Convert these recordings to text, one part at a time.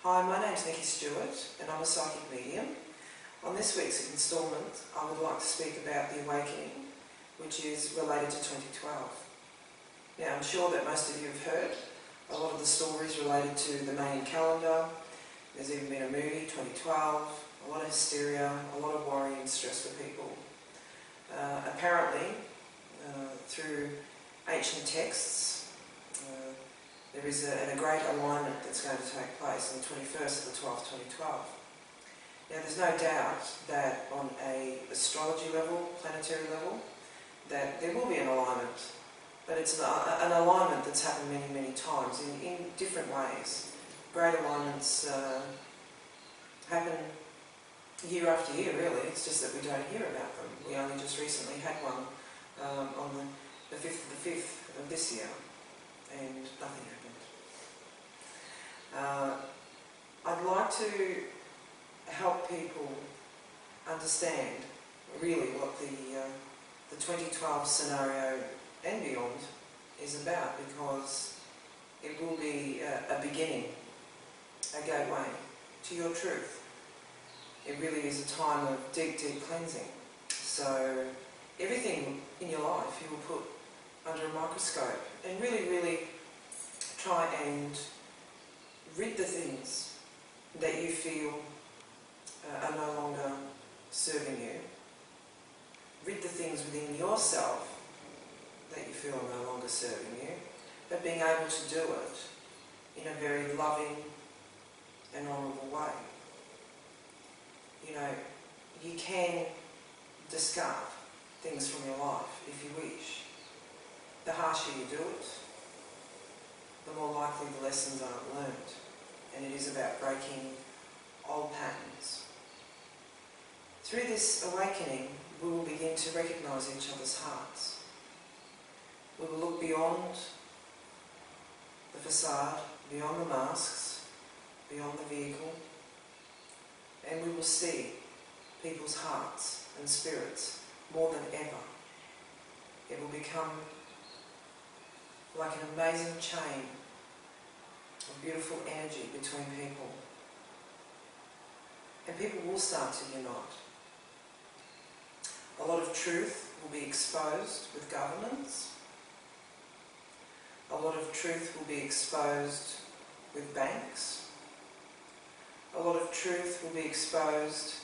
Hi, my name's Niki Stewart and I'm a psychic medium. On this week's instalment I would like to speak about the awakening, which is related to 2012. Now I'm sure that most of you have heard a lot of the stories related to the Mayan calendar. There's even been a movie, 2012, a lot of hysteria, a lot of worry and stress for people. Apparently, through ancient texts, there is a great alignment that's going to take place on the 21st of the 12th, 2012. Now there's no doubt that on an astrology level, planetary level, that there will be an alignment, but it's an alignment that's happened many, many times in different ways. Great alignments happen year after year, really. It's just that we don't hear about them. We only just recently had one on the 5th of the 5th of this year, and nothing happened. I'd like to help people understand really what the 2012 scenario and beyond is about, because it will be a beginning, a gateway to your truth. It really is a time of deep, deep cleansing. So everything in your life you will put under a microscope and really, really try and rid the things that you feel are no longer serving you. Rid the things within yourself that you feel are no longer serving you, but being able to do it in a very loving and honourable way. You know, you can discard things from your life if you wish. The harsher you do it, the more likely the lessons aren't learned. And it is about breaking old patterns. Through this awakening, we will begin to recognise each other's hearts. We will look beyond the facade, beyond the masks, beyond the vehicle, and we will see people's hearts and spirits more than ever. It will become like an amazing chain of beautiful energy between people. And people will start to unite. A lot of truth will be exposed with governments. A lot of truth will be exposed with banks. A lot of truth will be exposed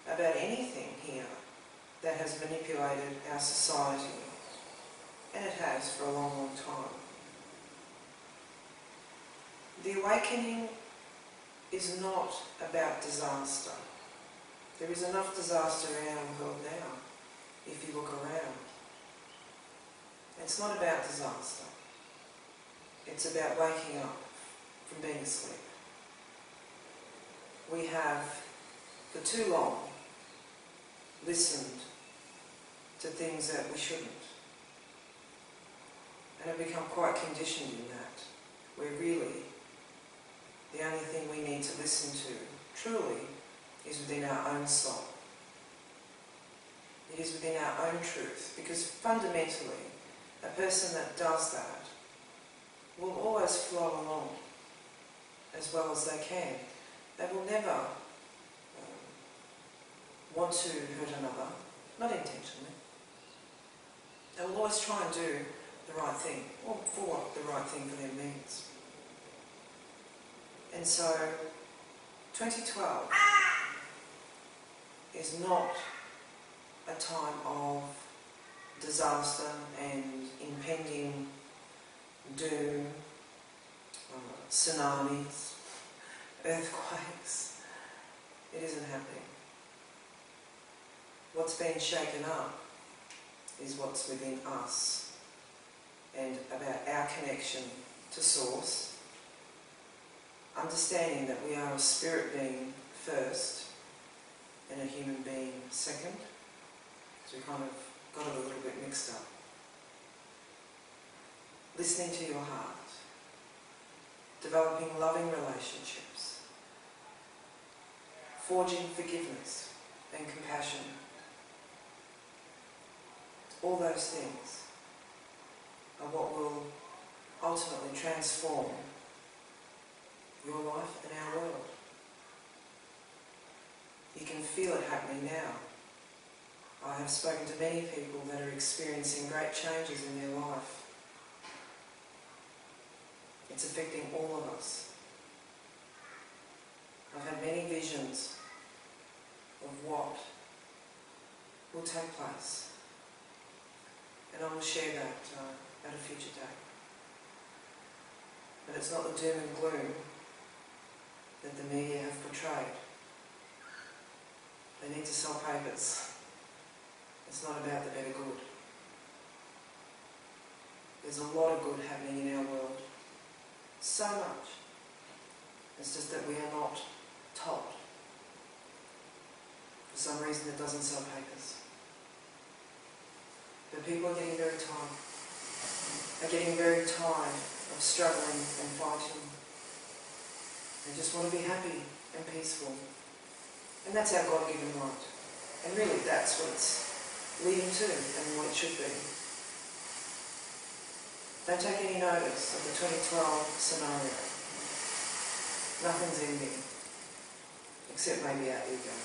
about anything here that has manipulated our society. And it has for a long, long time. The awakening is not about disaster. There is enough disaster in our world now, if you look around. It's not about disaster. It's about waking up from being asleep. We have, for too long, listened to things that we shouldn't. And have become quite conditioned in that, where really the only thing we need to listen to, truly, is within our own soul. It is within our own truth, because fundamentally, a person that does that will always flow along as well as they can. They will never want to hurt another, not intentionally. They will always try and do the right thing, or for what the right thing for them means. And so, 2012 is not a time of disaster and impending doom, tsunamis, earthquakes. It isn't happening. What's being shaken up is what's within us, and about our connection to Source, understanding that we are a spirit being first and a human being second, because we kind of got it a little bit mixed up. Listening to your heart, developing loving relationships, forging forgiveness and compassion. All those things are what will ultimately transform your life and our world. feel it happening now. I have spoken to many people that are experiencing great changes in their life. It's affecting all of us. I've had many visions of what will take place, and I will share that at a future date. But it's not the doom and gloom that the media have portrayed. They need to sell papers. It's not about the better good. There's a lot of good happening in our world. So much. It's just that we are not told. For some reason it doesn't sell papers. But people are getting very tired. They're getting very tired of struggling and fighting. They just want to be happy and peaceful. And that's our God-given right. And really that's what it's leading to and what it should be. Don't take any notice of the 2012 scenario. Nothing's ending, except maybe our ego.